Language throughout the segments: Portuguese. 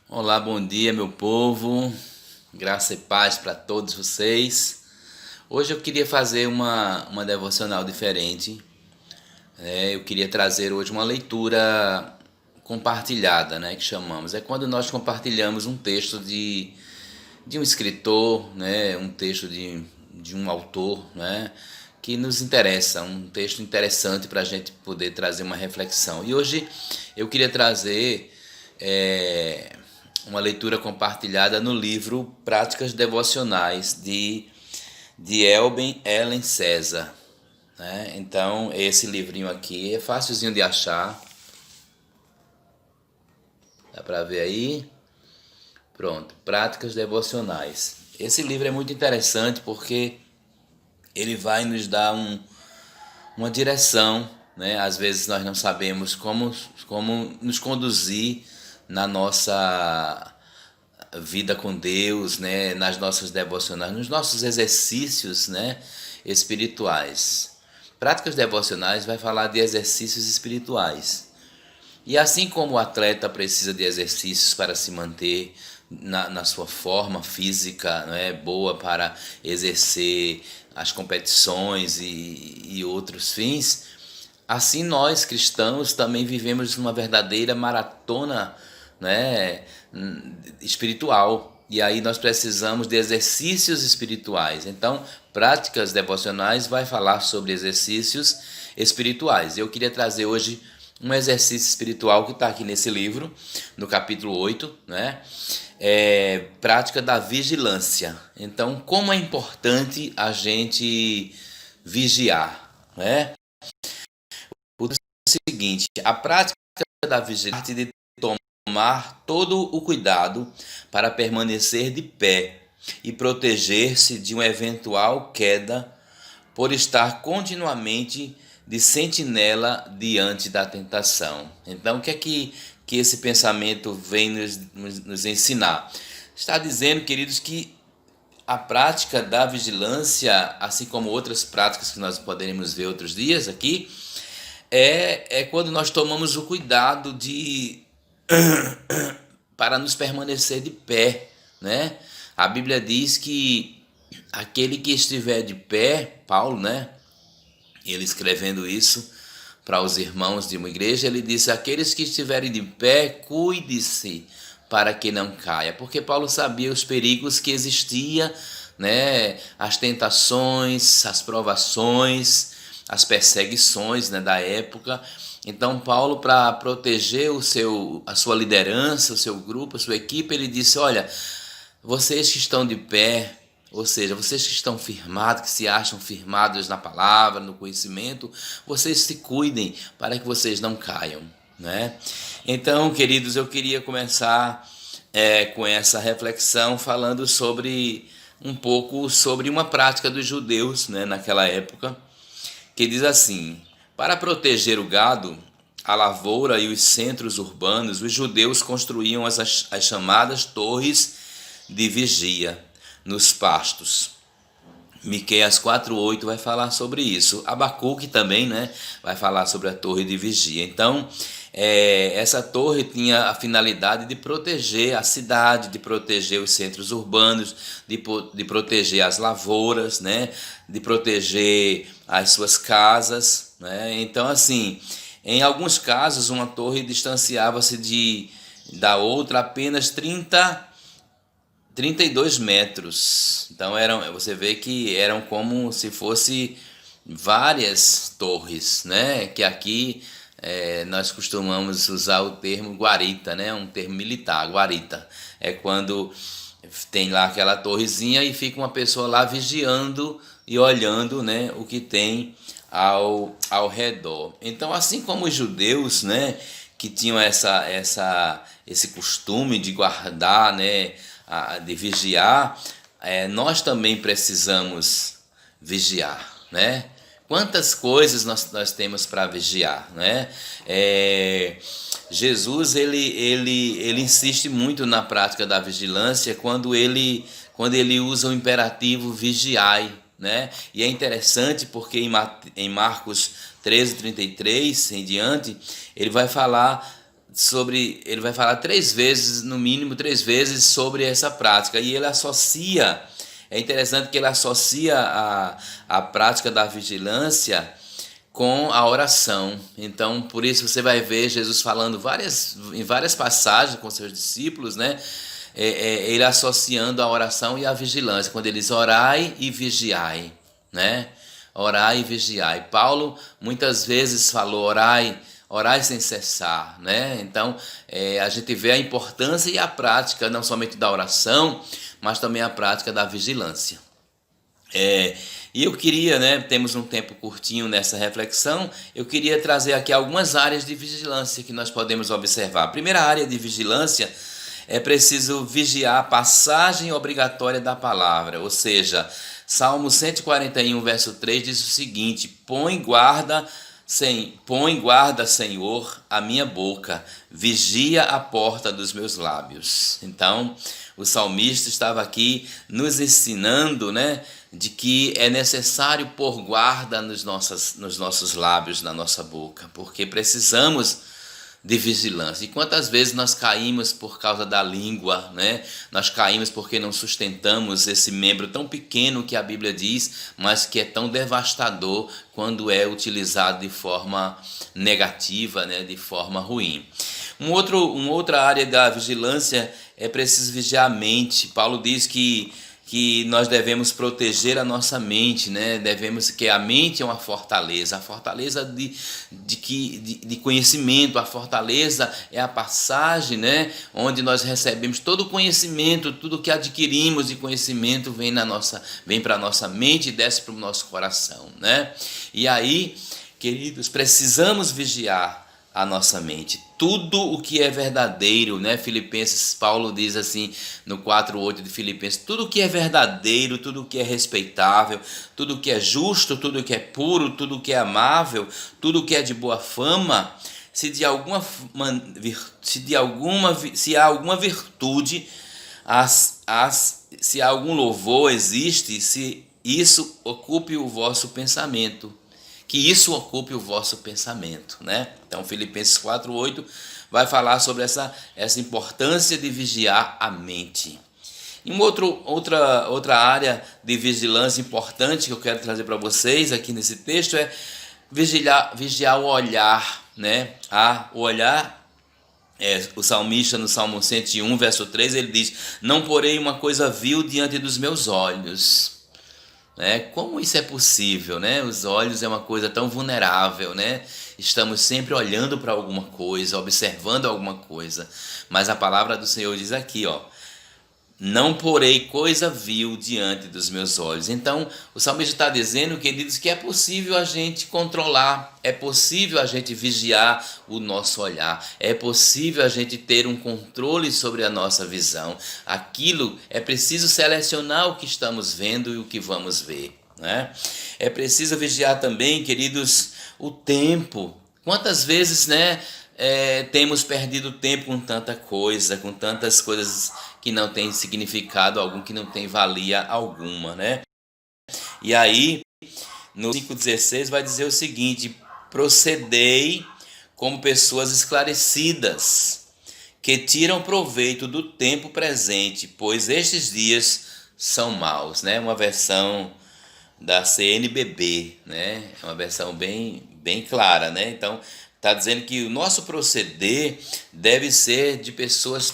Olá, bom dia, meu povo. Graça e paz para todos vocês. Hoje eu queria fazer uma devocional diferente. Eu queria trazer hoje uma leitura compartilhada, né, que chamamos. É quando nós compartilhamos um texto de um escritor, né, um texto de um autor, né, que nos interessa, um texto interessante para a gente poder trazer uma reflexão. E hoje eu queria trazer uma leitura compartilhada no livro Práticas Devocionais de Elben Ellen César. Né? Então, esse livrinho aqui é facilzinho de achar. Dá para ver aí? Pronto, Práticas Devocionais. Esse livro é muito interessante porque ele vai nos dar uma direção, né? Às vezes nós não sabemos como nos conduzir na nossa vida com Deus, né? Nas nossas devocionais, nos nossos exercícios, né? Espirituais. Práticas devocionais vai falar de exercícios espirituais. E assim como o atleta precisa de exercícios para se manter na sua forma física, né, boa para exercer as competições e outros fins, assim nós cristãos também vivemos uma verdadeira maratona, né, espiritual. E aí nós precisamos de exercícios espirituais. Então, práticas devocionais vai falar sobre exercícios espirituais. Eu queria trazer hoje um exercício espiritual que está aqui nesse livro, no capítulo 8, né? Prática da vigilância. Então, como é importante a gente vigiar, né? O seguinte, a prática da vigilância de tomar todo o cuidado para permanecer de pé e proteger-se de uma eventual queda por estar continuamente de sentinela diante da tentação. Então, o que é que esse pensamento vem nos ensinar? Está dizendo, queridos, que a prática da vigilância, assim como outras práticas que nós poderemos ver outros dias aqui, é quando nós tomamos o cuidado para nos permanecer de pé, né? A Bíblia diz que aquele que estiver de pé, Paulo, né? Ele escrevendo isso para os irmãos de uma igreja, ele disse: aqueles que estiverem de pé, cuide-se para que não caia, porque Paulo sabia os perigos que existia, né? As tentações, as provações, as perseguições, né, da época. Então Paulo, para proteger a sua liderança, o seu grupo, a sua equipe, ele disse: olha, vocês que estão de pé, ou seja, vocês que estão firmados, que se acham firmados na palavra, no conhecimento, vocês se cuidem para que vocês não caiam, né? Então, queridos, eu queria começar com essa reflexão falando sobre um pouco sobre uma prática dos judeus, né, naquela época, que diz assim: para proteger o gado, a lavoura e os centros urbanos, os judeus construíam as chamadas torres de vigia nos pastos. Miqueias 4:8 vai falar sobre isso. Abacuque também, né, vai falar sobre a torre de vigia. Então, essa torre tinha a finalidade de proteger a cidade, de proteger os centros urbanos, de proteger as lavouras, né, de proteger as suas casas, né? Então, assim, em alguns casos, uma torre distanciava-se da outra apenas 32 metros. Então você vê que eram como se fosse várias torres, né? Que aqui nós costumamos usar o termo guarita, né? Um termo militar, guarita. É quando tem lá aquela torrezinha e fica uma pessoa lá vigiando e olhando, né, o que tem ao redor. Então, assim como os judeus, né, que tinham esse costume de guardar, né, de vigiar, nós também precisamos vigiar, né? Quantas coisas nós temos para vigiar, né? Jesus ele insiste muito na prática da vigilância quando ele usa o imperativo vigiai, né? E é interessante porque em Marcos 13:33 em diante, ele vai falar ele vai falar 3 vezes, no mínimo 3 vezes, sobre essa prática. E ele associa, é interessante que ele associa a prática da vigilância com a oração. Então, por isso você vai ver Jesus falando em várias passagens com seus discípulos, né? Ele associando a oração e a vigilância, quando ele diz orai e vigiai, né? Orai e vigiai. Paulo muitas vezes falou orai sem cessar, né? Então, a gente vê a importância e a prática, não somente da oração, mas também a prática da vigilância. E eu queria, né, temos um tempo curtinho nessa reflexão, eu queria trazer aqui algumas áreas de vigilância que nós podemos observar. A primeira área de vigilância é preciso vigiar a passagem obrigatória da palavra, ou seja, Salmo 141, verso 3 diz o seguinte: Põe guarda, Senhor, a minha boca, vigia a porta dos meus lábios. Então, o salmista estava aqui nos ensinando, né, de que é necessário pôr guarda nos nossos lábios, na nossa boca, porque precisamos de vigilância. E quantas vezes nós caímos por causa da língua, né? Nós caímos porque não sustentamos esse membro tão pequeno que a Bíblia diz, mas que é tão devastador quando é utilizado de forma negativa, né? De forma ruim. Uma outra área da vigilância é preciso vigiar a mente. Paulo diz que nós devemos proteger a nossa mente, né? Que a mente é uma fortaleza, a fortaleza de conhecimento, a fortaleza é a passagem, né? Onde nós recebemos todo o conhecimento, tudo que adquirimos de conhecimento vem para a nossa mente e desce para o nosso coração, né? E aí, queridos, precisamos vigiar a nossa mente. Tudo o que é verdadeiro, né? Filipenses, Paulo diz assim no 4:8 de Filipenses: tudo o que é verdadeiro, tudo o que é respeitável, tudo o que é justo, tudo o que é puro, tudo o que é amável, tudo o que é de boa fama, se há alguma virtude, se há algum louvor existe, se isso ocupe o vosso pensamento. Que isso ocupe o vosso pensamento, né? Então, Filipenses 4:8 vai falar sobre essa importância de vigiar a mente. E outra área de vigilância importante que eu quero trazer para vocês aqui nesse texto é vigiar o olhar, né? O olhar, o salmista no Salmo 101, verso 3, ele diz: Não porei uma coisa vil diante dos meus olhos. Como isso é possível, né? Os olhos é uma coisa tão vulnerável, né? Estamos sempre olhando para alguma coisa, observando alguma coisa. Mas a palavra do Senhor diz aqui, não porei coisa vil diante dos meus olhos. Então, o salmista está dizendo, queridos, que é possível a gente controlar, é possível a gente vigiar o nosso olhar, é possível a gente ter um controle sobre a nossa visão. É preciso selecionar o que estamos vendo e o que vamos ver, né? É preciso vigiar também, queridos, o tempo. Quantas vezes, né, temos perdido tempo com com tantas coisas que não tem significado algum, que não tem valia alguma, né? E aí, no 5:16 vai dizer o seguinte: procedei como pessoas esclarecidas, que tiram proveito do tempo presente, pois estes dias são maus, né? Uma versão da CNBB, né? É uma versão bem clara, né? Então, está dizendo que o nosso proceder deve ser de pessoas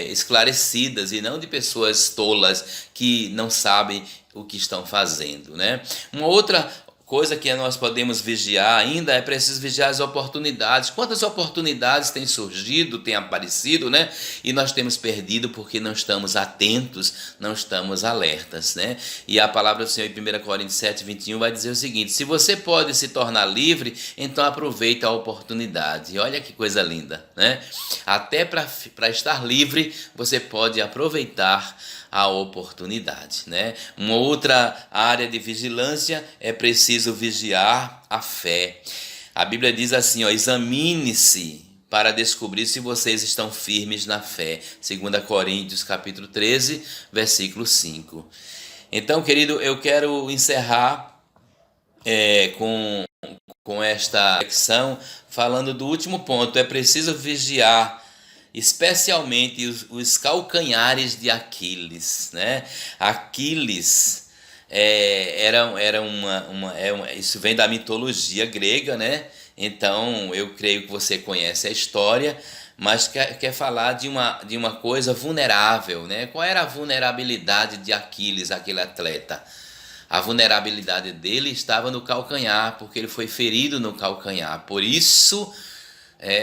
esclarecidas e não de pessoas tolas que não sabem o que estão fazendo, né? Uma outra coisa que nós podemos vigiar ainda é preciso vigiar as oportunidades. Quantas oportunidades têm surgido, têm aparecido, né? E nós temos perdido porque não estamos atentos, não estamos alertas, né? E a palavra do Senhor em 1 Coríntios 7:21 vai dizer o seguinte: se você pode se tornar livre, então aproveita a oportunidade. E olha que coisa linda, né? Até para estar livre, você pode aproveitar a oportunidade, né? Uma outra área de vigilância é preciso vigiar a fé. A Bíblia diz assim, examine-se para descobrir se vocês estão firmes na fé. 2 Coríntios capítulo 13, versículo 5. Então, querido, eu quero encerrar com com esta reflexão, falando do último ponto. É preciso vigiar especialmente os calcanhares de Aquiles, né? Aquiles isso vem da mitologia grega, né? Então eu creio que você conhece a história, mas quer falar de uma coisa vulnerável, né? Qual era a vulnerabilidade de Aquiles, aquele atleta? A vulnerabilidade dele estava no calcanhar, porque ele foi ferido no calcanhar. Por isso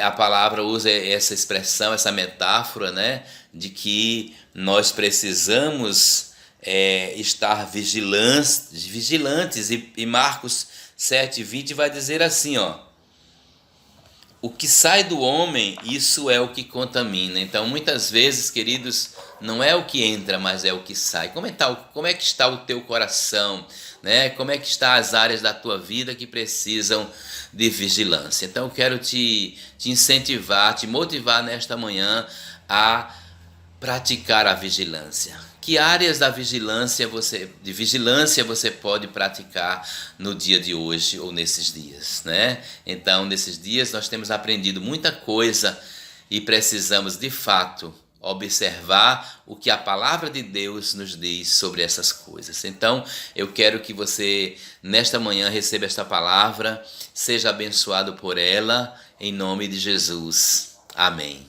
a palavra usa essa expressão, essa metáfora, né, de que nós precisamos estar vigilantes. E Marcos 7,20 vai dizer assim, ó: o que sai do homem, isso é o que contamina. Então, muitas vezes, queridos, não é o que entra, mas é o que sai. Como é que está o teu coração, né? Como é que estão as áreas da tua vida que precisam de vigilância? Então, eu quero te incentivar, te motivar nesta manhã a praticar a vigilância. Que áreas de vigilância você pode praticar no dia de hoje ou nesses dias, né? Então, nesses dias nós temos aprendido muita coisa e precisamos de fato observar o que a palavra de Deus nos diz sobre essas coisas. Então, eu quero que você nesta manhã receba esta palavra, seja abençoado por ela, em nome de Jesus. Amém.